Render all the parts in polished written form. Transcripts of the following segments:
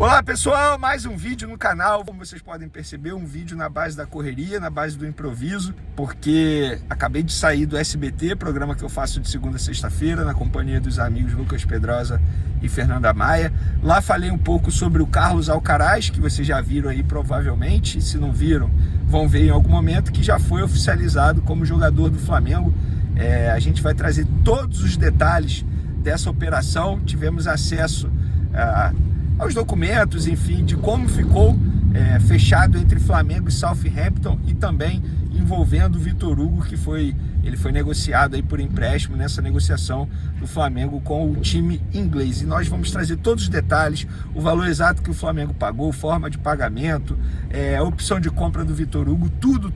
Olá pessoal, mais um vídeo no canal. Como vocês podem perceber, um vídeo na base da correria, na base do improviso, porque acabei de sair do SBT, programa que eu faço de segunda a sexta-feira, na companhia dos amigos Lucas Pedrosa e Fernanda Maia. Lá falei um pouco sobre o Carlos Alcaraz, que vocês já viram aí provavelmente, e se não viram, vão ver em algum momento, que já foi oficializado como jogador do Flamengo. A gente vai trazer todos os detalhes dessa operação. Tivemos acesso aos documentos, enfim, de como ficou fechado entre Flamengo e Southampton, e também envolvendo o Vitor Hugo, que ele foi negociado aí por empréstimo nessa negociação do Flamengo com o time inglês. E nós vamos trazer todos os detalhes, o valor exato que o Flamengo pagou, forma de pagamento, a opção de compra do Vitor Hugo, tudo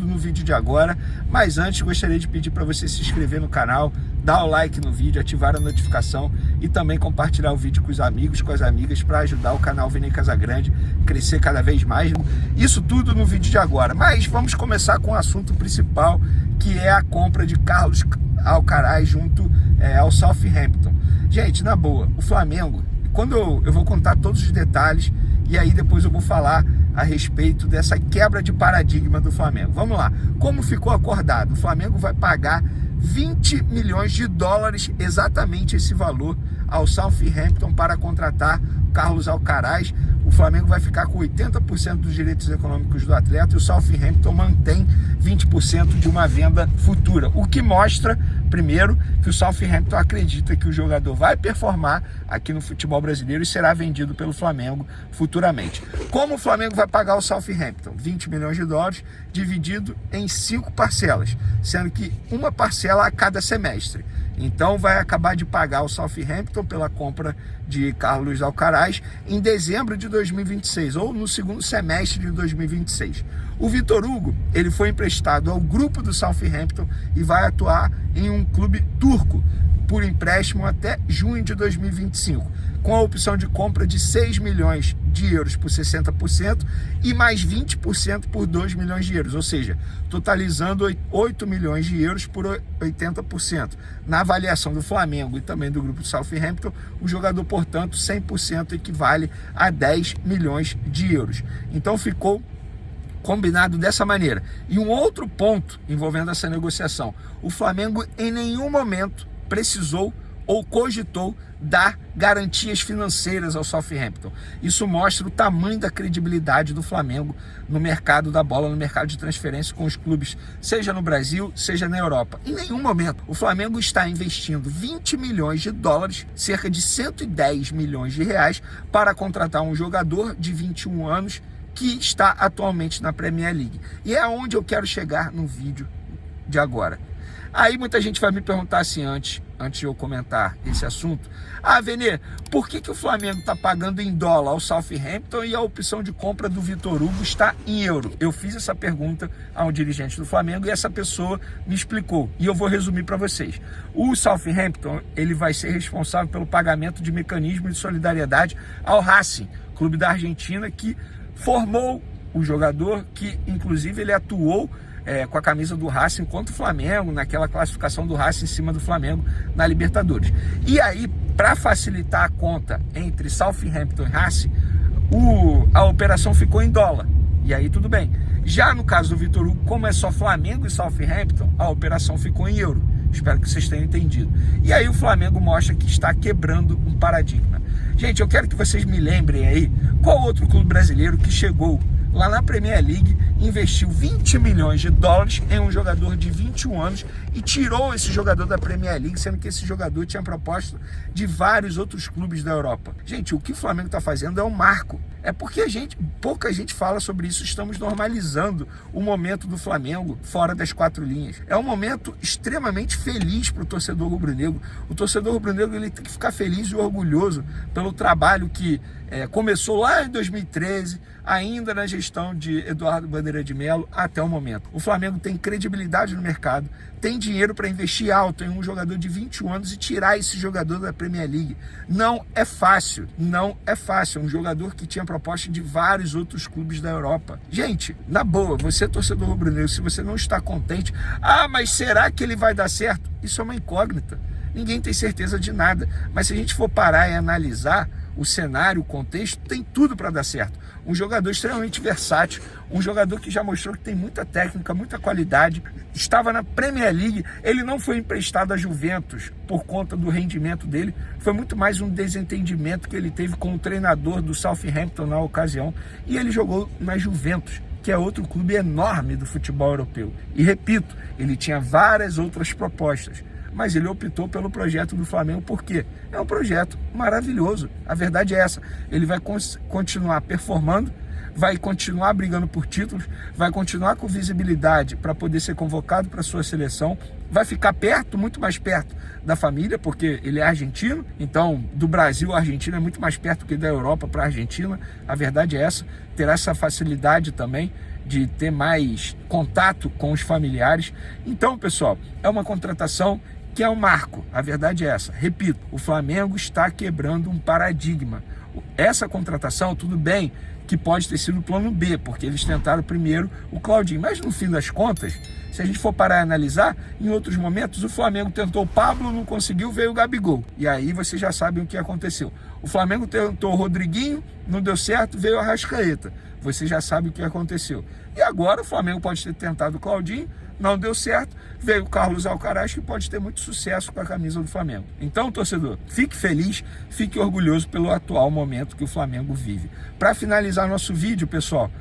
no vídeo de agora. Mas antes, gostaria de pedir para você se inscrever no canal, dar o like no vídeo, ativar a notificação e também compartilhar o vídeo com os amigos, com as amigas, para ajudar o canal Vini Casagrande a crescer cada vez mais. Isso tudo no vídeo de agora. Mas vamos começar com o assunto principal, que é a compra de Carlos Alcaraz junto ao Southampton. Gente, na boa, o Flamengo, quando eu vou contar todos os detalhes, e aí depois eu vou falar a respeito dessa quebra de paradigma do Flamengo. Vamos lá, como ficou acordado? O Flamengo vai pagar 20 milhões de dólares, exatamente esse valor, ao Southampton para contratar Carlos Alcaraz. O Flamengo vai ficar com 80% dos direitos econômicos do atleta e o Southampton mantém 20% de uma venda futura. O que mostra, primeiro, que o Southampton acredita que o jogador vai performar aqui no futebol brasileiro e será vendido pelo Flamengo futuramente. Como o Flamengo vai pagar o Southampton? 20 milhões de dólares dividido em 5 parcelas, sendo que uma parcela a cada semestre. Então vai acabar de pagar o Southampton pela compra de Carlos Alcaraz em dezembro de 2026 ou no segundo semestre de 2026. O Vitor Hugo, ele foi emprestado ao grupo do Southampton e vai atuar em um clube turco por empréstimo até junho de 2025, com a opção de compra de 6 milhões de euros por 60% e mais 20% por 2 milhões de euros, ou seja, totalizando 8 milhões de euros por 80%. Na avaliação do Flamengo e também do grupo do Southampton, o jogador, portanto, 100% equivale a 10 milhões de euros. Então ficou combinado dessa maneira. E um outro ponto envolvendo essa negociação: o Flamengo em nenhum momento precisou ou cogitou dar garantias financeiras ao Southampton. Isso mostra o tamanho da credibilidade do Flamengo no mercado da bola, no mercado de transferência com os clubes, seja no Brasil, seja na Europa. Em nenhum momento o Flamengo está investindo 20 milhões de dólares, cerca de 110 milhões de reais, para contratar um jogador de 21 anos que está atualmente na Premier League. E é aonde eu quero chegar no vídeo de agora. Aí muita gente vai me perguntar assim, antes de eu comentar esse assunto: Vene, por que o Flamengo está pagando em dólar ao Southampton e a opção de compra do Vitor Hugo está em euro? Eu fiz essa pergunta a um dirigente do Flamengo e essa pessoa me explicou, e eu vou resumir para vocês. O Southampton, ele vai ser responsável pelo pagamento de mecanismo de solidariedade ao Racing, clube da Argentina, que formou o jogador, que inclusive ele atuou com a camisa do Racing contra o Flamengo, naquela classificação do Racing em cima do Flamengo na Libertadores. E aí, para facilitar a conta entre Southampton e Racing, a operação ficou em dólar. E aí tudo bem. Já no caso do Vitor Hugo, como é só Flamengo e Southampton, a operação ficou em euro. Espero que vocês tenham entendido. E aí o Flamengo mostra que está quebrando um paradigma. Gente, eu quero que vocês me lembrem aí qual outro clube brasileiro que chegou lá na Premier League, investiu 20 milhões de dólares em um jogador de 21 anos e tirou esse jogador da Premier League, sendo que esse jogador tinha proposta de vários outros clubes da Europa. Gente, o que o Flamengo está fazendo é um marco. É porque pouca gente fala sobre isso. Estamos normalizando o momento do Flamengo fora das 4 linhas. É um momento extremamente feliz para o torcedor rubro-negro. O torcedor rubro-negro, ele tem que ficar feliz e orgulhoso pelo trabalho que começou lá em 2013, ainda na gestão de Eduardo Bandeira de Melo, até o momento. O Flamengo tem credibilidade no mercado, tem dinheiro para investir alto em um jogador de 21 anos e tirar esse jogador da Premier League. Não é fácil, não é fácil. É um jogador que tinha proposta de vários outros clubes da Europa. Gente, na boa, você torcedor rubro-negro, se você não está contente, mas será que ele vai dar certo? Isso é uma incógnita. Ninguém tem certeza de nada. Mas se a gente for parar e analisar, o cenário, o contexto, tem tudo para dar certo. Um jogador extremamente versátil, um jogador que já mostrou que tem muita técnica, muita qualidade, estava na Premier League, ele não foi emprestado à Juventus por conta do rendimento dele, foi muito mais um desentendimento que ele teve com o treinador do Southampton na ocasião, e ele jogou na Juventus, que é outro clube enorme do futebol europeu. E repito, ele tinha várias outras propostas, mas ele optou pelo projeto do Flamengo porque é um projeto maravilhoso. A verdade é essa, ele vai continuar performando, vai continuar brigando por títulos, vai continuar com visibilidade para poder ser convocado para a sua seleção, vai ficar perto, muito mais perto da família, porque ele é argentino, então do Brasil a Argentina é muito mais perto que da Europa para a Argentina, a verdade é essa, terá essa facilidade também de ter mais contato com os familiares. Então, pessoal, é uma contratação que é um marco, a verdade é essa. Repito, o Flamengo está quebrando um paradigma. Essa contratação, tudo bem, que pode ter sido o plano B, porque eles tentaram primeiro o Claudinho, mas no fim das contas, se a gente for parar e analisar, em outros momentos o Flamengo tentou o Pablo, não conseguiu, veio o Gabigol, e aí vocês já sabem o que aconteceu. O Flamengo tentou o Rodriguinho, não deu certo, veio o Arrascaeta, você já sabe o que aconteceu. E agora o Flamengo pode ter tentado o Claudinho, não deu certo, veio o Carlos Alcaraz, que pode ter muito sucesso com a camisa do Flamengo. Então, torcedor, fique feliz, fique orgulhoso pelo atual momento que o Flamengo vive. Para finalizar nosso vídeo, pessoal,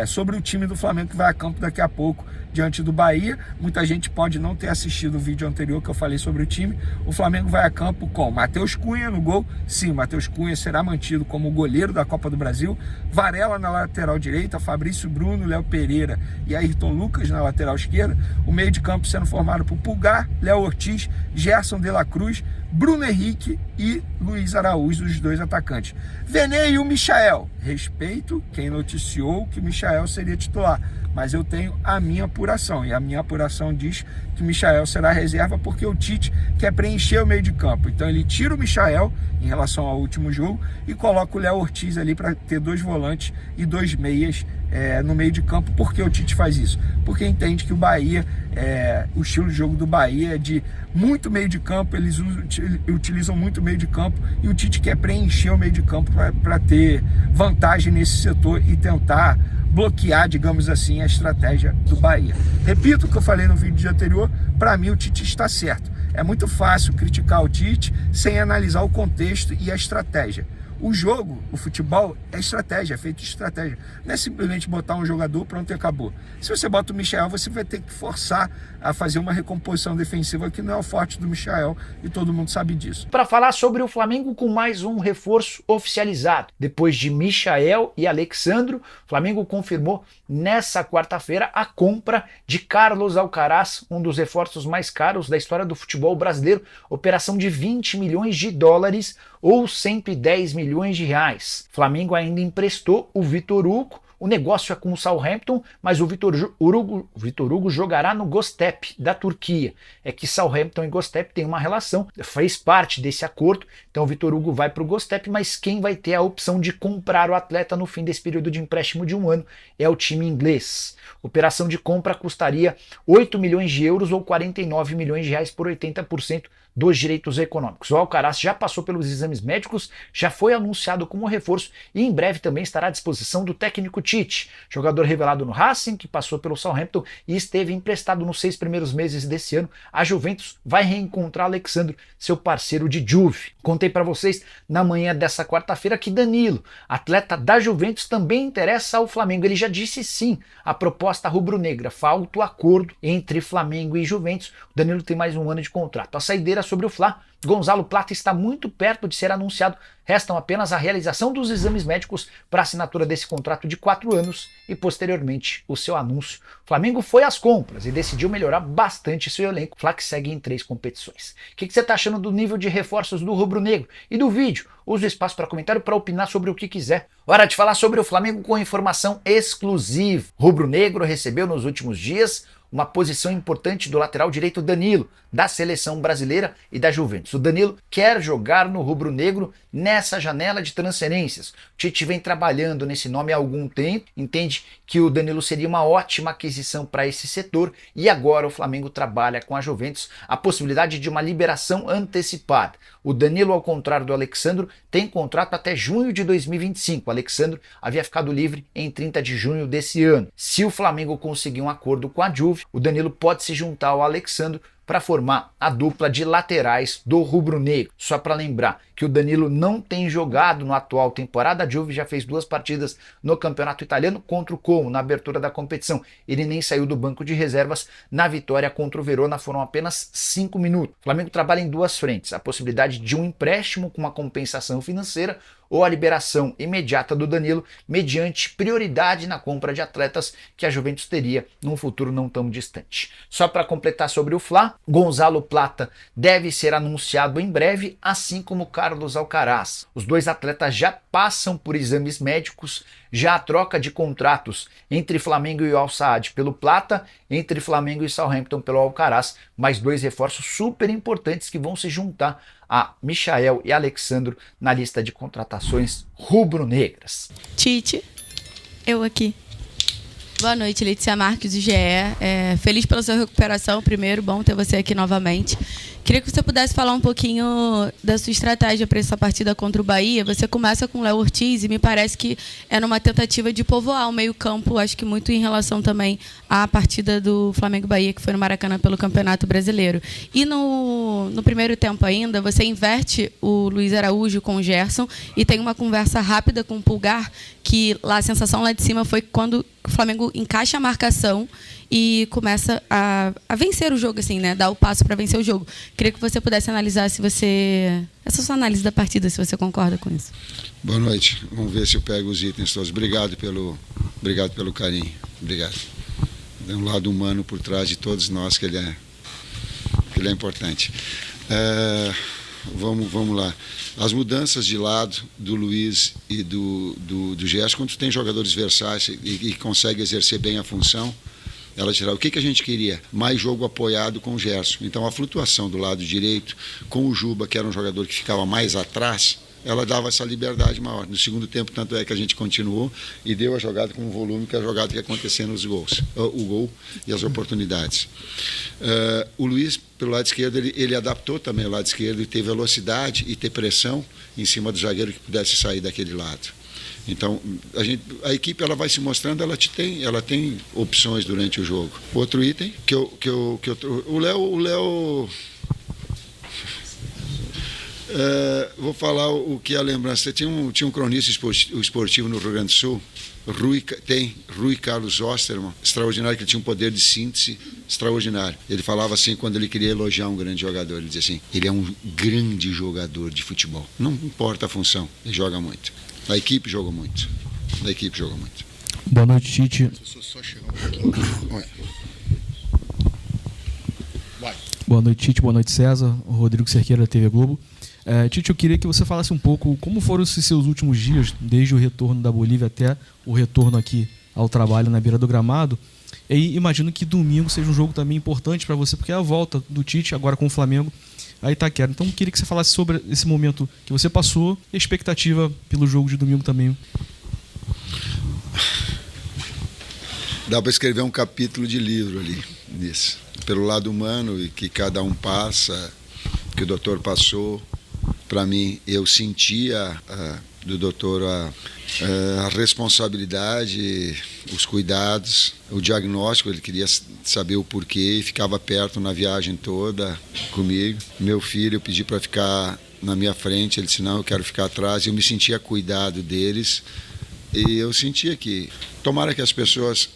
sobre o time do Flamengo que vai a campo daqui a pouco diante do Bahia. Muita gente pode não ter assistido o vídeo anterior que eu falei sobre o time. O Flamengo vai a campo com Matheus Cunha no gol. Sim, Matheus Cunha será mantido como goleiro da Copa do Brasil. Varela na lateral direita, Fabrício Bruno, Léo Pereira e Ayrton Lucas na lateral esquerda. O meio de campo sendo formado por Pulgar, Léo Ortiz, Gerson de la Cruz, Bruno Henrique e Luiz Araújo, os dois atacantes. Vene e o Michael. Respeito quem noticiou que o Michael seria titular, mas eu tenho a minha apuração, e a minha apuração diz que o Michael será reserva porque o Tite quer preencher o meio de campo. Então ele tira o Michael em relação ao último jogo e coloca o Léo Ortiz ali para ter 2 volantes e 2 meias no meio de campo. Por que o Tite faz isso? Porque entende que o Bahia, o estilo de jogo do Bahia é de muito meio de campo, eles utilizam muito meio de campo e o Tite quer preencher o meio de campo para ter vantagem nesse setor e tentar bloquear, digamos assim, a estratégia do Bahia. Repito o que eu falei no vídeo anterior, para mim o Tite está certo. É muito fácil criticar o Tite sem analisar o contexto e a estratégia. O jogo, o futebol, é estratégia, é feito de estratégia. Não é simplesmente botar um jogador, pronto e acabou. Se você bota o Michael, você vai ter que forçar a fazer uma recomposição defensiva que não é o forte do Michael e todo mundo sabe disso. Para falar sobre o Flamengo com mais um reforço oficializado. Depois de Michael e Alexandro, o Flamengo confirmou nessa quarta-feira a compra de Carlos Alcaraz, um dos reforços mais caros da história do futebol brasileiro. Operação de 20 milhões de dólares ou 110 milhões de reais. O Flamengo ainda emprestou o Vitor Hugo. O negócio é com o Southampton, mas o Vitor Hugo jogará no Göztepe, da Turquia. É que Southampton e Göztepe têm uma relação, fez parte desse acordo, então o Vitor Hugo vai para o Göztepe, mas quem vai ter a opção de comprar o atleta no fim desse período de empréstimo de 1 ano é o time inglês. Operação de compra custaria 8 milhões de euros ou 49 milhões de reais por 80% dos direitos econômicos. O Alcaraz já passou pelos exames médicos, já foi anunciado como reforço e em breve também estará à disposição do técnico Tite, jogador revelado no Racing, que passou pelo Southampton e esteve emprestado nos 6 primeiros meses desse ano. A Juventus vai reencontrar Alexandro, seu parceiro de Juve. Contei para vocês na manhã dessa quarta-feira que Danilo, atleta da Juventus, também interessa ao Flamengo. Ele já disse sim à proposta rubro-negra. Falta o acordo entre Flamengo e Juventus. O Danilo tem mais 1 ano de contrato. A saideira sobre o Fla, Gonzalo Plata está muito perto de ser anunciado. Restam apenas a realização dos exames médicos para a assinatura desse contrato de 4 anos e posteriormente o seu anúncio. O Flamengo foi às compras e decidiu melhorar bastante seu elenco. O Fla que segue em 3 competições. O que você está achando do nível de reforços do rubro-negro e do vídeo? Use o espaço para comentário para opinar sobre o que quiser. Hora de falar sobre o Flamengo com informação exclusiva. O rubro-negro recebeu nos últimos dias uma posição importante do lateral direito Danilo, da seleção brasileira e da Juventus. O Danilo quer jogar no rubro-negro nessa janela de transferências. O Tite vem trabalhando nesse nome há algum tempo, entende que o Danilo seria uma ótima aquisição para esse setor e agora o Flamengo trabalha com a Juventus a possibilidade de uma liberação antecipada. O Danilo, ao contrário do Alexandro, tem contrato até junho de 2025. O Alexandro havia ficado livre em 30 de junho desse ano. Se o Flamengo conseguir um acordo com a Juve, o Danilo pode se juntar ao Alexandro para formar a dupla de laterais do rubro-negro. Só para lembrar que o Danilo não tem jogado no atual temporada, a Juve já fez 2 partidas no campeonato italiano contra o Como, na abertura da competição. Ele nem saiu do banco de reservas na vitória contra o Verona, foram apenas 5 minutos. O Flamengo trabalha em 2 frentes, a possibilidade de um empréstimo com uma compensação financeira ou a liberação imediata do Danilo mediante prioridade na compra de atletas que a Juventus teria num futuro não tão distante. Só para completar sobre o Fla, Gonzalo Plata deve ser anunciado em breve, assim como Carlos Alcaraz. Os 2 atletas já passam por exames médicos, já a troca de contratos entre Flamengo e Al Saad pelo Plata, entre Flamengo e Southampton pelo Alcaraz, mais 2 reforços super importantes que vão se juntar a Michael e Alexandro na lista de contratações rubro-negras. Tite, eu aqui. Boa noite, Letícia Marques do GE. Feliz pela sua recuperação, primeiro, bom ter você aqui novamente. Queria que você pudesse falar um pouquinho da sua estratégia para essa partida contra o Bahia. Você começa com o Léo Ortiz e me parece que é numa tentativa de povoar o meio-campo, acho que muito em relação também à partida do Flamengo-Bahia, que foi no Maracanã pelo Campeonato Brasileiro. E no primeiro tempo ainda, você inverte o Luiz Araújo com o Gerson e tem uma conversa rápida com o Pulgar, que lá a sensação lá de cima foi quando o Flamengo encaixa a marcação e começa a vencer o jogo, assim, né? Dar o passo para vencer o jogo. Queria que você pudesse analisar essa sua análise da partida, se você concorda com isso. Boa noite. Vamos ver se eu pego os itens todos. Obrigado pelo carinho. Obrigado. Tem um lado humano por trás de todos nós que ele é importante. Vamos lá. As mudanças de lado do Luiz e do Gerson, quando tu tem jogadores versáteis e consegue exercer bem a função, ela tirar. O que a gente queria? Mais jogo apoiado com o Gerson. Então a flutuação do lado direito com o Juba, que era um jogador que ficava mais atrás, ela dava essa liberdade maior. No segundo tempo, tanto é que a gente continuou e deu a jogada com o volume que é a jogada que ia acontecer nos gols. O gol e as oportunidades. O Luiz, pelo lado esquerdo, ele adaptou também o lado esquerdo e ter velocidade e ter pressão em cima do zagueiro que pudesse sair daquele lado. Então, a equipe ela vai se mostrando, ela tem opções durante o jogo. Outro item o Léo vou falar o que é a lembrança. Tinha um cronista esportivo no Rio Grande do Sul, Rui Carlos Osterman, extraordinário, que ele tinha um poder de síntese extraordinário. Ele falava assim, quando ele queria elogiar um grande jogador, ele dizia assim: ele é um grande jogador de futebol. Não importa a função, ele joga muito. A equipe jogou muito. Boa noite, Tite. Só chegar um pouquinho. Boa noite, Tite. Boa noite, César. O Rodrigo Cerqueira da TV Globo. Tite, eu queria que você falasse um pouco como foram esses seus últimos dias, desde o retorno da Bolívia até o retorno aqui ao trabalho na beira do gramado. E imagino que domingo seja um jogo também importante para você, porque é a volta do Tite agora com o Flamengo a Itaquera. Então, eu queria que você falasse sobre esse momento que você passou e a expectativa pelo jogo de domingo também. Dá para escrever um capítulo de livro ali, nisso. Pelo lado humano e que cada um passa, que o doutor passou. Para mim, eu sentia do doutor a responsabilidade, os cuidados, o diagnóstico. Ele queria saber o porquê e ficava perto na viagem toda comigo. Meu filho, eu pedi para ficar na minha frente, ele disse: não, eu quero ficar atrás. Eu me sentia cuidado deles e eu sentia que tomara que as pessoas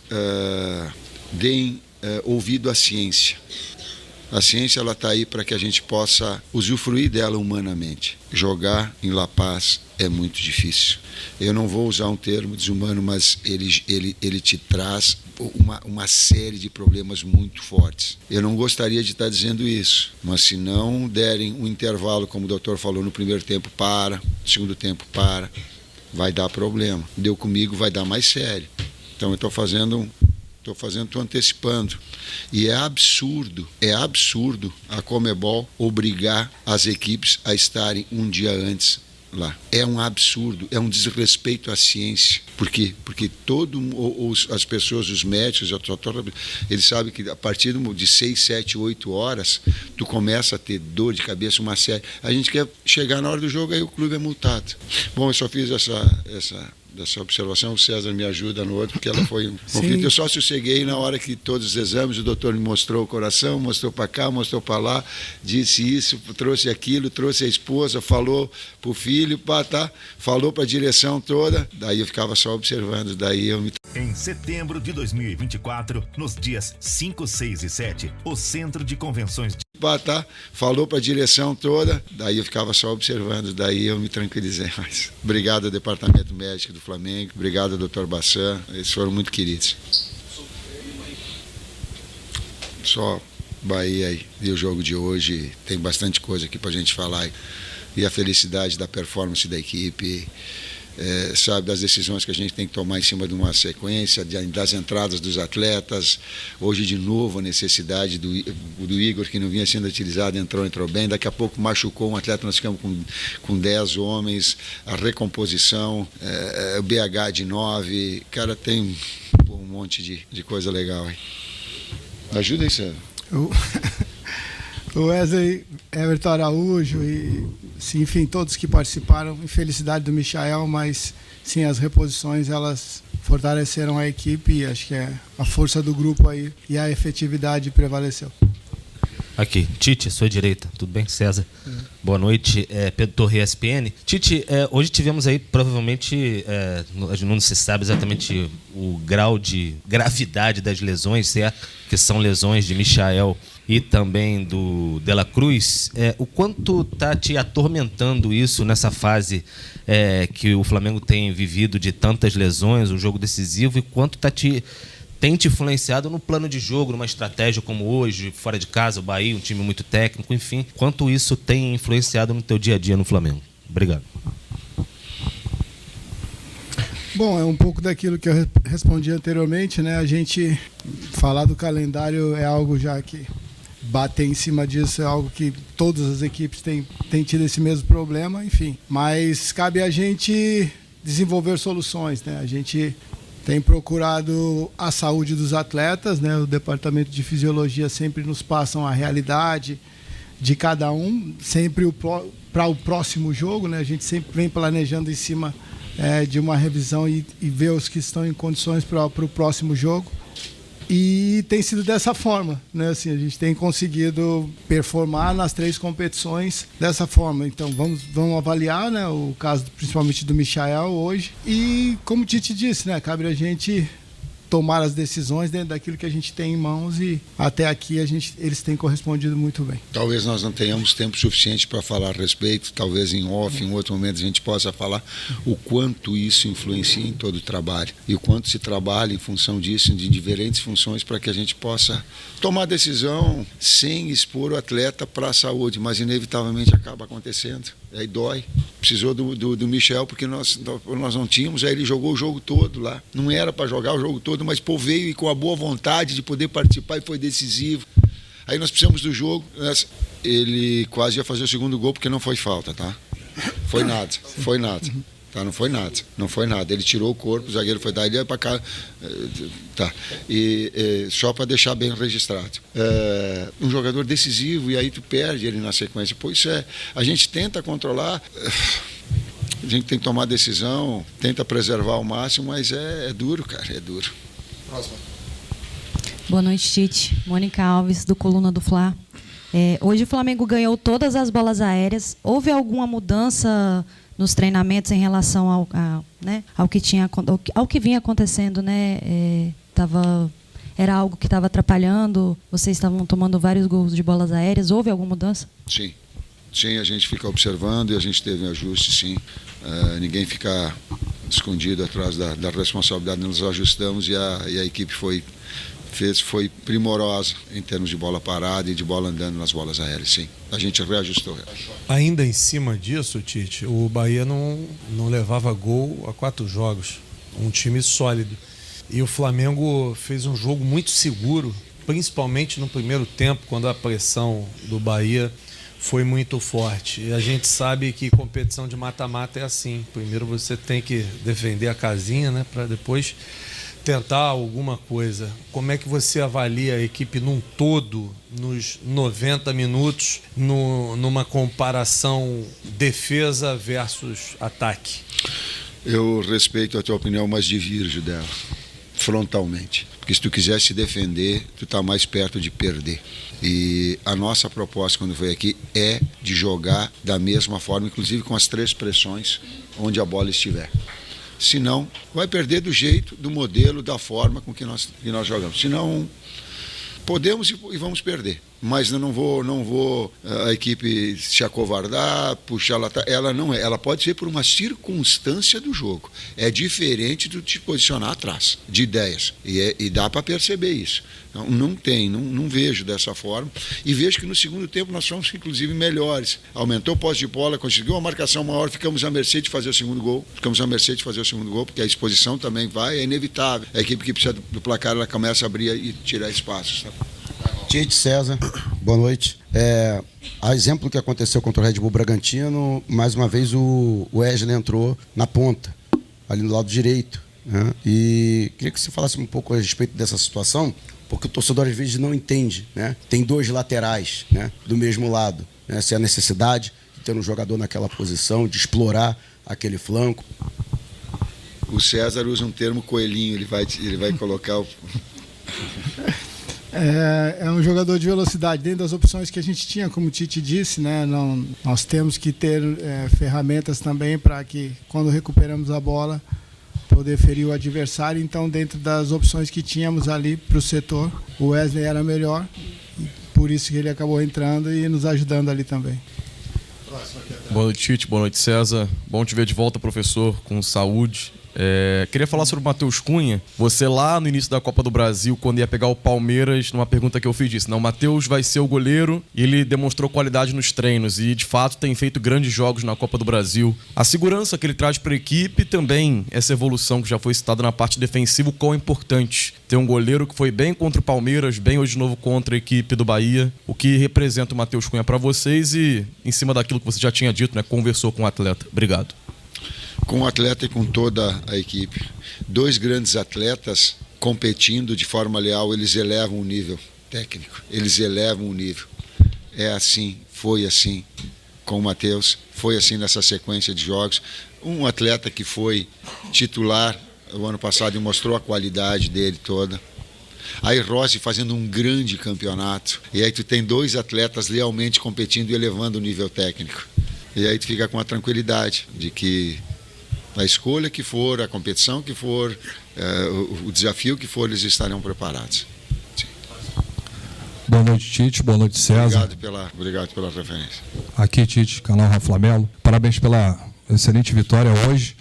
deem ouvido à ciência. A ciência está aí para que a gente possa usufruir dela humanamente. Jogar em La Paz é muito difícil. Eu não vou usar um termo desumano, mas ele te traz uma série de problemas muito fortes. Eu não gostaria de estar dizendo isso, mas se não derem um intervalo, como o doutor falou, no primeiro tempo para, no segundo tempo para, vai dar problema. Deu comigo, vai dar mais sério. Então eu estou fazendo estou antecipando. E é absurdo a Conmebol obrigar as equipes a estarem um dia antes lá. É um absurdo, é um desrespeito à ciência. Por quê? Porque as pessoas, os médicos, eles sabem que a partir de 6, 7, 8 horas, tu começa a ter dor de cabeça, uma série. A gente quer chegar na hora do jogo, aí o clube é multado. Bom, eu só fiz essa observação, o César me ajuda no outro, porque ela foi um conflito. Eu só sosseguei na hora que todos os exames, o doutor me mostrou o coração, mostrou para cá, mostrou para lá, disse isso, trouxe aquilo, trouxe a esposa, falou para o filho, falou para a direção toda, daí eu ficava só observando, daí eu me... Em setembro de 2024, nos dias 5, 6 e 7, o Centro de Convenções de... Falou para a direção toda, daí eu ficava só observando, daí eu me tranquilizei mais. Obrigado ao Departamento Médico do Flamengo, obrigado ao Dr. Bassan, eles foram muito queridos. Só Bahia aí, e o jogo de hoje, tem bastante coisa aqui para a gente falar, e a felicidade da performance da equipe, sabe, das decisões que a gente tem que tomar em cima de uma sequência, das entradas dos atletas. Hoje, de novo, a necessidade do Igor, que não vinha sendo utilizado, entrou bem. Daqui a pouco machucou um atleta, nós ficamos com 10 homens. A recomposição, o BH de 9. Cara, tem um monte de coisa legal aí. Ajuda aí, Sérgio. O Wesley, Everton Araújo e, sim, enfim, todos que participaram, infelicidade do Michael, mas sim, as reposições elas fortaleceram a equipe e acho que a força do grupo aí e a efetividade prevaleceu. Aqui, Tite, sua direita, tudo bem? César. Boa noite, Pedro Torre, ESPN. Tite, hoje tivemos aí, provavelmente, não se sabe exatamente o grau de gravidade das lesões, certo? Que são lesões de Michael e também do De La Cruz. O quanto está te atormentando isso nessa fase que o Flamengo tem vivido de tantas lesões, um jogo decisivo, e quanto tem te influenciado no plano de jogo, numa estratégia como hoje, fora de casa, o Bahia, um time muito técnico, enfim, quanto isso tem influenciado no teu dia a dia no Flamengo? Obrigado. Bom, é um pouco daquilo que eu respondi anteriormente, né? A gente falar do calendário é algo já que bater em cima disso é algo que todas as equipes têm tido esse mesmo problema, enfim. Mas cabe a gente desenvolver soluções, né? A gente tem procurado a saúde dos atletas, né? O departamento de fisiologia sempre nos passam a realidade de cada um, sempre para o próximo jogo, né? A gente sempre vem planejando em cima de uma revisão e ver os que estão em condições para o próximo jogo. E tem sido dessa forma, né? Assim, a gente tem conseguido performar nas 3 competições dessa forma. Então vamos avaliar, né, o caso principalmente do Michael hoje. E como o Tite disse, né, cabe a gente tomar as decisões dentro daquilo que a gente tem em mãos, e até aqui eles têm correspondido muito bem. Talvez nós não tenhamos tempo suficiente para falar a respeito, talvez em off, em outro momento a gente possa falar o quanto isso influencia em todo o trabalho e o quanto se trabalha em função disso, de diferentes funções, para que a gente possa tomar decisão sem expor o atleta para a saúde, mas inevitavelmente acaba acontecendo. Aí dói. Precisou do Michel, porque nós não tínhamos, aí ele jogou o jogo todo lá. Não era para jogar o jogo todo, mas veio e com a boa vontade de poder participar e foi decisivo. Aí nós precisamos do jogo. Ele quase ia fazer o segundo gol porque não foi falta, tá? Foi nada. Tá, não foi nada. Ele tirou o corpo, o zagueiro foi dar, ele ia para cá. Tá. E só para deixar bem registrado. Um jogador decisivo, e aí tu perde ele na sequência. Pois a gente tenta controlar, a gente tem que tomar decisão, tenta preservar ao máximo, mas é duro, cara, é duro. Próximo. Boa noite, Tite. Mônica Alves, do Coluna do Fla. Hoje o Flamengo ganhou todas as bolas aéreas. Houve alguma mudança nos treinamentos em relação ao que vinha acontecendo, né? Era algo que estava atrapalhando? Vocês estavam tomando vários gols de bolas aéreas? Houve alguma mudança? Sim, a gente fica observando e a gente teve um ajuste, sim. Ninguém fica escondido atrás da responsabilidade. Nós ajustamos e a equipe foi primorosa em termos de bola parada e de bola andando nas bolas aéreas, sim. A gente reajustou. Ainda em cima disso, Tite, o Bahia não levava gol há 4 jogos. Um time sólido. E o Flamengo fez um jogo muito seguro, principalmente no primeiro tempo, quando a pressão do Bahia foi muito forte. E a gente sabe que competição de mata-mata é assim. Primeiro você tem que defender a casinha, né, para depois tentar alguma coisa. Como é que você avalia a equipe num todo, nos 90 minutos, numa comparação defesa versus ataque? Eu respeito a tua opinião, mas divirjo dela, frontalmente. Porque se tu quiser se defender, tu está mais perto de perder. E a nossa proposta quando foi aqui é de jogar da mesma forma, inclusive com as 3 pressões, onde a bola estiver. Se não, vai perder do jeito, do modelo, da forma com que nós jogamos. Se não, podemos e vamos perder. Mas eu não vou a equipe se acovardar, puxar ela não é. Ela pode ser por uma circunstância do jogo. É diferente do te posicionar atrás, de ideias. E dá para perceber isso. Então, não vejo dessa forma. E vejo que no segundo tempo nós fomos, inclusive, melhores. Aumentou o posse de bola, conseguiu uma marcação maior, ficamos à mercê de fazer o segundo gol. Porque a exposição também é inevitável. A equipe que precisa do placar, ela começa a abrir e tirar espaços. Sabe? Tite, César, boa noite. A exemplo que aconteceu contra o Red Bull Bragantino, mais uma vez o Wesley entrou na ponta, ali no lado direito, né? E queria que você falasse um pouco a respeito dessa situação, porque o torcedor às vezes não entende, né? Tem 2 laterais, né, do mesmo lado, né? Se há necessidade de ter um jogador naquela posição, de explorar aquele flanco. O César usa um termo coelhinho, ele vai colocar o... É um jogador de velocidade. Dentro das opções que a gente tinha, como o Tite disse, né, nós temos que ter ferramentas também para que, quando recuperamos a bola, poder ferir o adversário. Então, dentro das opções que tínhamos ali para o setor, o Wesley era melhor. Por isso que ele acabou entrando e nos ajudando ali também. Boa noite, Tite. Boa noite, César. Bom te ver de volta, professor, com saúde. Queria falar sobre o Matheus Cunha. Você lá no início da Copa do Brasil, quando ia pegar o Palmeiras, numa pergunta que eu fiz, disse: não, o Matheus vai ser o goleiro, e ele demonstrou qualidade nos treinos e de fato tem feito grandes jogos na Copa do Brasil. A segurança que ele traz para a equipe também, essa evolução que já foi citada na parte defensiva, o quão é importante ter um goleiro que foi bem contra o Palmeiras, bem hoje de novo contra a equipe do Bahia. O que representa o Matheus Cunha para vocês e em cima daquilo que você já tinha dito, né, conversou com o atleta. Obrigado. Com o atleta e com toda a equipe. 2 grandes atletas competindo de forma leal, eles elevam o nível técnico, eles elevam o nível. É assim, foi assim com o Matheus, foi assim nessa sequência de jogos. Um atleta que foi titular o ano passado e mostrou a qualidade dele toda. Aí Rossi fazendo um grande campeonato. E aí tu tem 2 atletas lealmente competindo e elevando o nível técnico. E aí tu fica com a tranquilidade de que a escolha que for, a competição que for, o desafio que for, eles estarão preparados. Sim. Boa noite, Tite. Boa noite, César. Obrigado pela referência. Aqui, Tite, canal Rafa Melo. Parabéns pela excelente vitória hoje.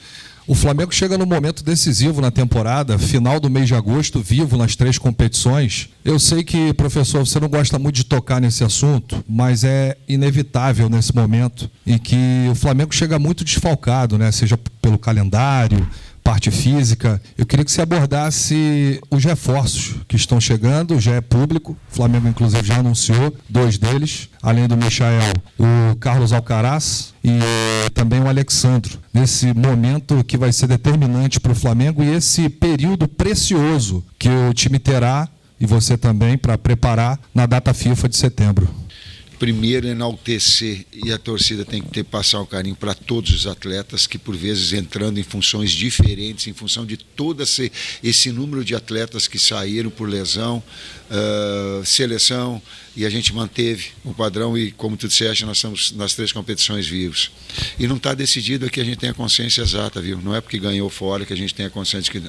O Flamengo chega no momento decisivo na temporada, final do mês de agosto, vivo nas 3 competições. Eu sei que, professor, você não gosta muito de tocar nesse assunto, mas é inevitável nesse momento em que o Flamengo chega muito desfalcado, né? Seja pelo calendário, parte física. Eu queria que você abordasse os reforços que estão chegando, já é público, o Flamengo inclusive já anunciou 2 deles, além do Michael, o Carlos Alcaraz e também o Alexandro, nesse momento que vai ser determinante para o Flamengo e esse período precioso que o time terá, e você também, para preparar na data FIFA de setembro. Primeiro, enaltecer, e a torcida tem que passar o carinho para todos os atletas que, por vezes, entrando em funções diferentes, em função de todo esse número de atletas que saíram por lesão, seleção, e a gente manteve o padrão e, como tu disseste, nós estamos nas 3 competições vivos. E não está decidido que a gente tenha consciência exata, viu? Não é porque ganhou fora que a gente tenha consciência que...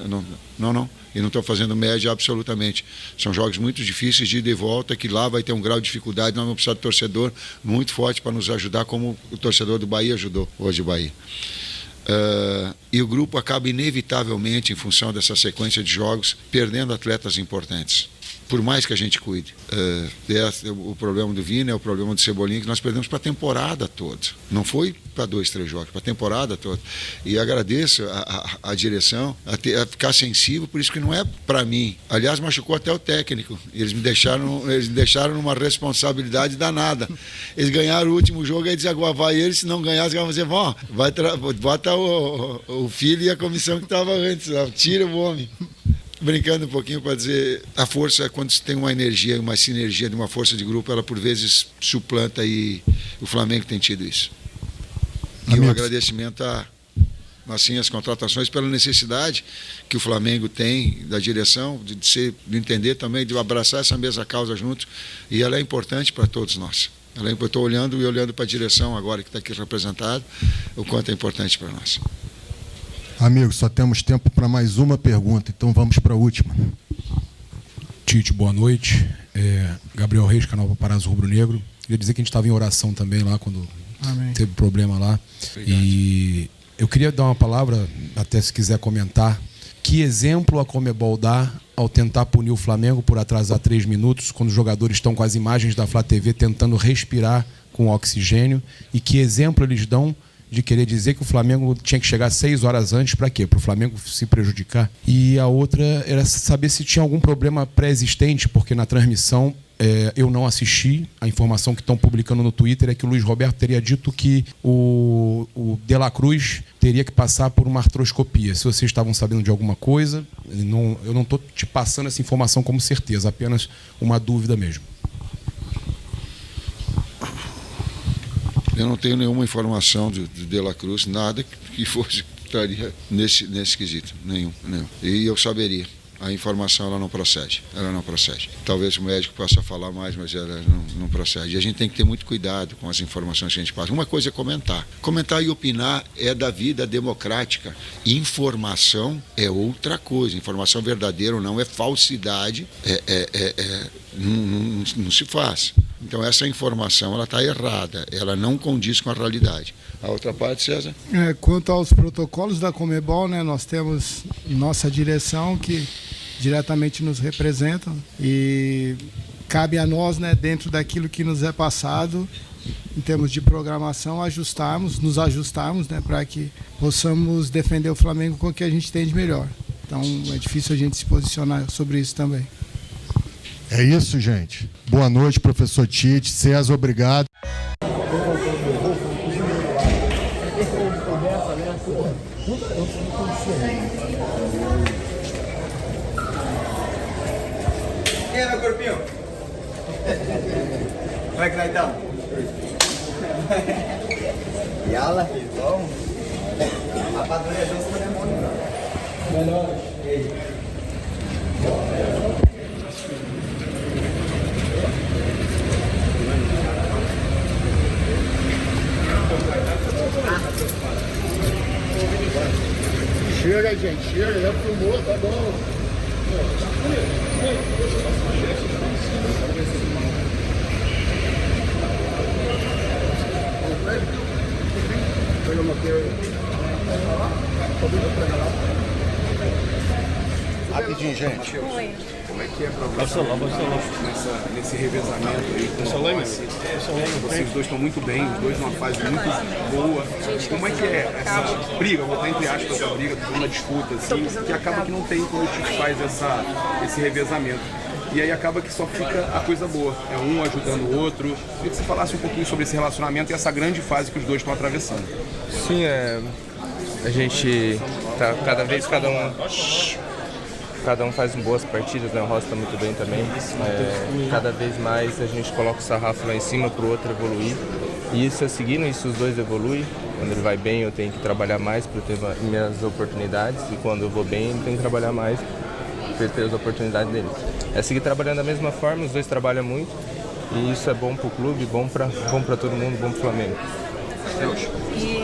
Não. E não estou fazendo média absolutamente. São jogos muito difíceis de ida e volta, que lá vai ter um grau de dificuldade, nós vamos precisar de torcedor muito forte para nos ajudar, como o torcedor do Bahia ajudou hoje o Bahia. E o grupo acaba inevitavelmente, em função dessa sequência de jogos, perdendo atletas importantes. por mais que a gente cuide. O problema do Vina, é o problema do Cebolinha, que nós perdemos para a temporada toda. Não foi para 2, 3 jogos, para a temporada toda. E agradeço a direção a ficar sensível, por isso que não é para mim. Aliás, machucou até o técnico. Eles me deixaram numa responsabilidade danada. Eles ganharam o último jogo, aí agora vai eles, se não ganhar, vão dizer, bota o filho e a comissão que estava antes, tira o homem. Brincando um pouquinho para dizer, a força, quando você tem uma energia, uma sinergia de uma força de grupo, ela por vezes suplanta, e o Flamengo tem tido isso. E um agradecimento às contratações pela necessidade que o Flamengo tem da direção, de entender também, de abraçar essa mesma causa juntos, e ela é importante para todos nós. Eu estou olhando para a direção agora que está aqui representado, o quanto é importante para nós. Amigos, só temos tempo para mais uma pergunta, então vamos para a última. Tite, boa noite. Gabriel Reis, canal Paparazzo Rubro Negro. Queria dizer que a gente estava em oração também lá, quando teve problema lá. Obrigado. E eu queria dar uma palavra, até se quiser comentar, que exemplo a Conmebol dá ao tentar punir o Flamengo por atrasar 3 minutos, quando os jogadores estão com as imagens da Flá TV tentando respirar com oxigênio, e que exemplo eles dão de querer dizer que o Flamengo tinha que chegar 6 horas antes, para quê? Para o Flamengo se prejudicar. E a outra era saber se tinha algum problema pré-existente, porque na transmissão eu não assisti. A informação que estão publicando no Twitter é que o Luiz Roberto teria dito que o De La Cruz teria que passar por uma artroscopia. Se vocês estavam sabendo de alguma coisa, eu não estou te passando essa informação como certeza, apenas uma dúvida mesmo. Eu não tenho nenhuma informação de La Cruz, nada que fosse estaria nesse quesito, nenhum. E eu saberia. A informação ela não procede. Talvez o médico possa falar mais, mas ela não procede. E a gente tem que ter muito cuidado com as informações que a gente passa. Uma coisa é comentar. Comentar e opinar é da vida democrática. Informação é outra coisa. Informação verdadeira ou não é falsidade. Não se faz. Então essa informação ela está errada, ela não condiz com a realidade. A outra parte, César? Quanto aos protocolos da Conmebol, né, nós temos nossa direção que diretamente nos representa, e cabe a nós, né, dentro daquilo que nos é passado, em termos de programação, nos ajustarmos, né, para que possamos defender o Flamengo com o que a gente tem de melhor. Então é difícil a gente se posicionar sobre isso também. É isso, gente. Boa noite, professor Tite. César, obrigado. E aí, meu corpinho? Como é que nós estamos? Yala? Vamos? Rapadura é doce, mas é mole. Melhor. Chega, gente, chega, já filmou, tá bom. Rapidinho, gente. Oi. Como é que é pra você nesse revezamento aí? Vocês dois estão muito bem, os dois numa fase muito boa. Como é que é essa briga, vou botar entre aspas essa briga, uma disputa, assim, que acaba que não tem quando a gente faz esse revezamento. E aí acaba que só fica a coisa boa, é um ajudando o outro. Queria que você falasse um pouquinho sobre esse relacionamento e essa grande fase que os dois estão atravessando. Sim, a gente tá cada um faz boas partidas, né? O Rossi está muito bem também. Cada vez mais a gente coloca o sarrafo lá em cima para o outro evoluir. E isso é seguindo, isso os dois evoluem. Quando ele vai bem, eu tenho que trabalhar mais para ter minhas oportunidades. E quando eu vou bem, ele tem que trabalhar mais para ter as oportunidades dele. É seguir trabalhando da mesma forma, os dois trabalham muito. E isso é bom para o clube, bom para todo mundo, bom para o Flamengo.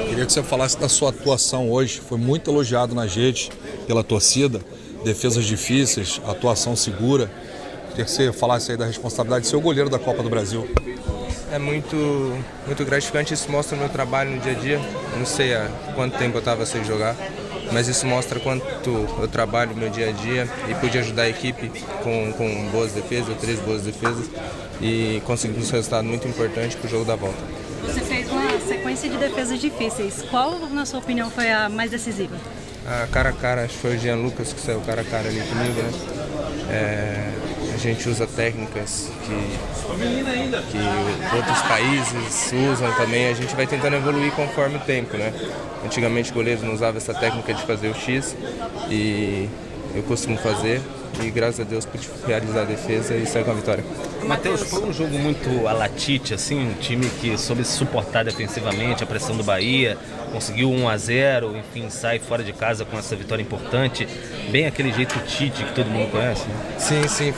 Queria que você falasse da sua atuação hoje. Foi muito elogiado na rede pela torcida. Defesas difíceis, atuação segura. Queria que você falasse aí da responsabilidade de ser o goleiro da Copa do Brasil. É muito gratificante, isso mostra o meu trabalho no dia a dia. Eu não sei há quanto tempo eu estava sem jogar. mas isso mostra quanto eu trabalho no meu dia a dia e pude ajudar a equipe com boas defesas, 3 boas defesas, e conseguimos um resultado muito importante para o jogo da volta. Você fez uma sequência de defesas difíceis. Qual, na sua opinião, foi a mais decisiva? A cara a cara, acho que foi o Jean Lucas que saiu cara a cara ali comigo, né? A gente usa técnicas que outros países usam também. A gente vai tentando evoluir conforme o tempo, né? Antigamente goleiros não usavam essa técnica de fazer o X e eu costumo fazer. E graças a Deus pude realizar a defesa e sair com a vitória. Matheus, foi um jogo muito a la Tite, assim, um time que soube se suportar defensivamente a pressão do Bahia, conseguiu 1-0, enfim, sai fora de casa com essa vitória importante, bem aquele jeito Tite que todo mundo conhece, né? Sim,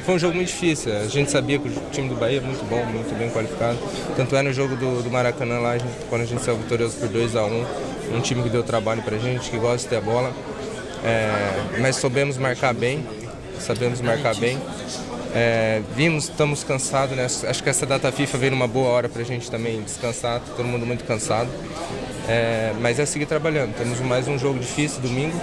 foi um jogo muito difícil. A gente sabia que o time do Bahia é muito bom, muito bem qualificado. Tanto é no jogo do Maracanã lá, quando a gente saiu vitorioso por 2-1, um time que deu trabalho pra gente, que gosta de ter a bola. Mas sabemos marcar bem. Estamos cansados, né? Acho que essa data FIFA veio numa boa hora pra gente também descansar, todo mundo muito cansado. Mas é seguir trabalhando. Temos mais um jogo difícil domingo.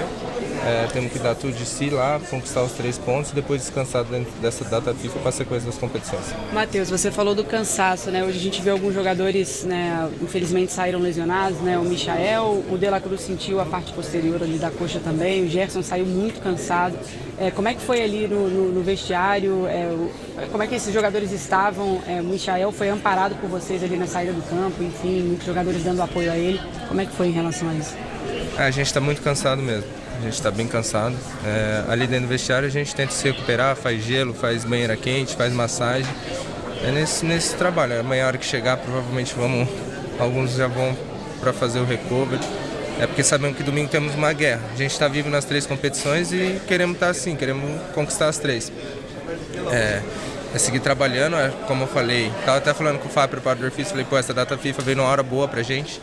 Temos que dar tudo de si lá, conquistar os 3 pontos e depois descansar dentro dessa data FIFA para a sequência das competições. Matheus, você falou do cansaço, né? Hoje a gente vê alguns jogadores, né, infelizmente saíram lesionados, né? O Michael, o De La Cruz sentiu a parte posterior ali da coxa também, o Gerson saiu muito cansado. Como é que foi ali no vestiário? Como é que esses jogadores estavam? O Michael foi amparado por vocês ali na saída do campo, enfim, muitos jogadores dando apoio a ele. Como é que foi em relação a isso? A gente está muito cansado mesmo. A gente está bem cansado. Ali dentro do vestiário a gente tenta se recuperar, faz gelo, faz banheira quente, faz massagem. É nesse trabalho. Amanhã, a hora que chegar, provavelmente alguns já vão para fazer o recovery. Porque sabemos que domingo temos uma guerra. A gente está vivo nas 3 competições e queremos estar assim, queremos conquistar as 3. É seguir trabalhando, como eu falei. Estava até falando com o Fábio, preparador físico, falei, essa data FIFA veio numa hora boa pra gente,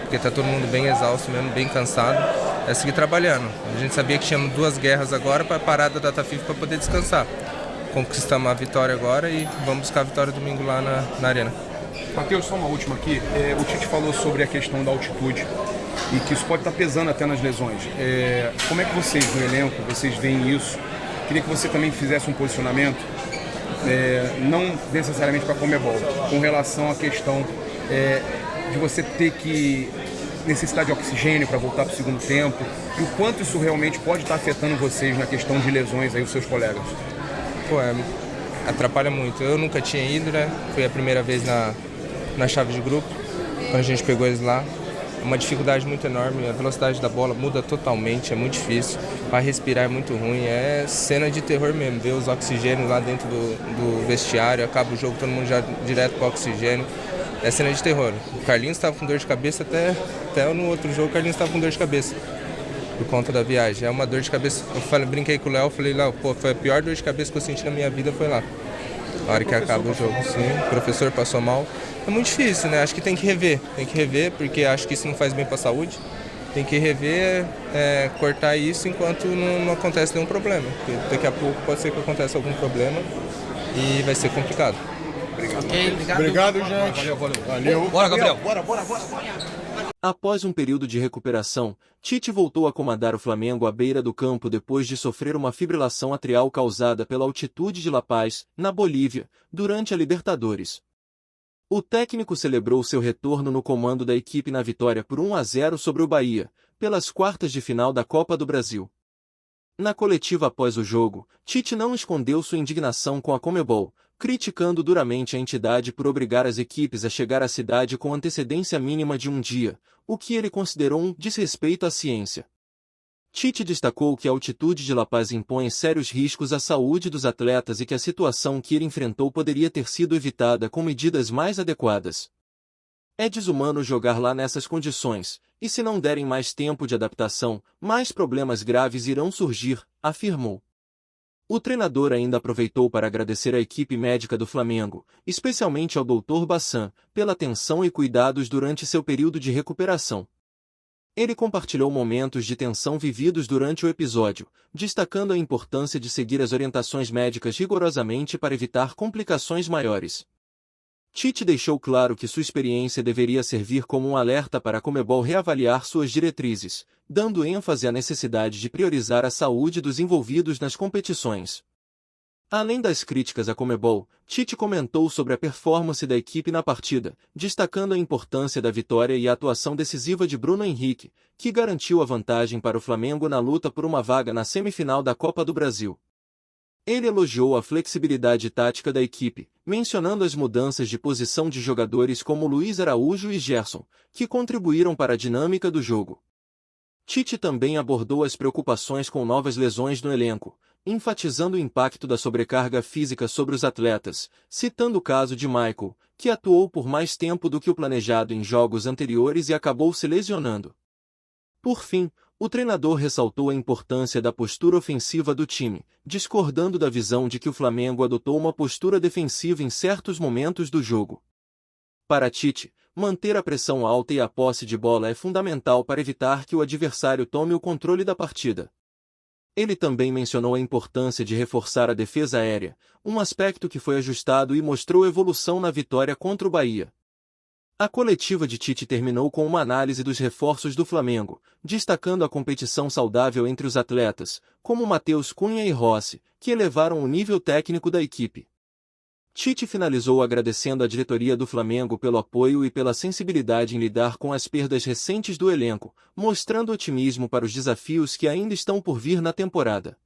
porque tá todo mundo bem exausto mesmo, bem cansado. É seguir trabalhando. A gente sabia que tínhamos 2 guerras agora para parar da data FIFA para poder descansar. Conquistamos a vitória agora e vamos buscar a vitória domingo lá na Arena. Matheus, só uma última aqui. O Tite falou sobre a questão da altitude e que isso pode estar pesando até nas lesões. Como é que vocês no elenco, vocês veem isso? Queria que você também fizesse um posicionamento, não necessariamente para a Conmebol, com relação à questão de você ter que necessidade de oxigênio para voltar para o segundo tempo e o quanto isso realmente pode estar afetando vocês na questão de lesões aí, os seus colegas. Atrapalha muito. Eu nunca tinha ido, né? Foi a primeira vez na chave de grupo, quando a gente pegou eles lá. É uma dificuldade muito enorme, a velocidade da bola muda totalmente, é muito difícil. Para respirar é muito ruim, é cena de terror mesmo. Ver os oxigênios lá dentro do vestiário, acaba o jogo, todo mundo já direto para o oxigênio. É cena de terror. O Carlinhos estava com dor de cabeça até no outro jogo, o Carlinhos estava com dor de cabeça por conta da viagem. É uma dor de cabeça. Eu brinquei com o Léo, falei, Léo, foi a pior dor de cabeça que eu senti na minha vida, foi lá. A hora que acaba o jogo, sim. O professor passou mal. É muito difícil, né? Acho que tem que rever, porque acho que isso não faz bem para a saúde. Tem que rever, cortar isso enquanto não acontece nenhum problema. Porque daqui a pouco pode ser que aconteça algum problema e vai ser complicado. Obrigado, gente. Valeu. Bora, Gabriel. Bora. Após um período de recuperação, Tite voltou a comandar o Flamengo à beira do campo depois de sofrer uma fibrilação atrial causada pela altitude de La Paz, na Bolívia, durante a Libertadores. O técnico celebrou seu retorno no comando da equipe na vitória por 1-0 sobre o Bahia, pelas quartas de final da Copa do Brasil. Na coletiva após o jogo, Tite não escondeu sua indignação com a Conmebol, criticando duramente a entidade por obrigar as equipes a chegar à cidade com antecedência mínima de um dia, o que ele considerou um desrespeito à ciência. Tite destacou que a altitude de La Paz impõe sérios riscos à saúde dos atletas e que a situação que ele enfrentou poderia ter sido evitada com medidas mais adequadas. É desumano jogar lá nessas condições, e se não derem mais tempo de adaptação, mais problemas graves irão surgir, afirmou. O treinador ainda aproveitou para agradecer à equipe médica do Flamengo, especialmente ao Dr. Bassan, pela atenção e cuidados durante seu período de recuperação. Ele compartilhou momentos de tensão vividos durante o episódio, destacando a importância de seguir as orientações médicas rigorosamente para evitar complicações maiores. Tite deixou claro que sua experiência deveria servir como um alerta para a Conmebol reavaliar suas diretrizes, dando ênfase à necessidade de priorizar a saúde dos envolvidos nas competições. Além das críticas à Conmebol, Tite comentou sobre a performance da equipe na partida, destacando a importância da vitória e a atuação decisiva de Bruno Henrique, que garantiu a vantagem para o Flamengo na luta por uma vaga na semifinal da Copa do Brasil. Ele elogiou a flexibilidade tática da equipe, mencionando as mudanças de posição de jogadores como Luiz Araújo e Gerson, que contribuíram para a dinâmica do jogo. Tite também abordou as preocupações com novas lesões no elenco, enfatizando o impacto da sobrecarga física sobre os atletas, citando o caso de Michael, que atuou por mais tempo do que o planejado em jogos anteriores e acabou se lesionando. Por fim, o treinador ressaltou a importância da postura ofensiva do time, discordando da visão de que o Flamengo adotou uma postura defensiva em certos momentos do jogo. Para Tite, manter a pressão alta e a posse de bola é fundamental para evitar que o adversário tome o controle da partida. Ele também mencionou a importância de reforçar a defesa aérea, um aspecto que foi ajustado e mostrou evolução na vitória contra o Bahia. A coletiva de Tite terminou com uma análise dos reforços do Flamengo, destacando a competição saudável entre os atletas, como Matheus Cunha e Rossi, que elevaram o nível técnico da equipe. Tite finalizou agradecendo à diretoria do Flamengo pelo apoio e pela sensibilidade em lidar com as perdas recentes do elenco, mostrando otimismo para os desafios que ainda estão por vir na temporada.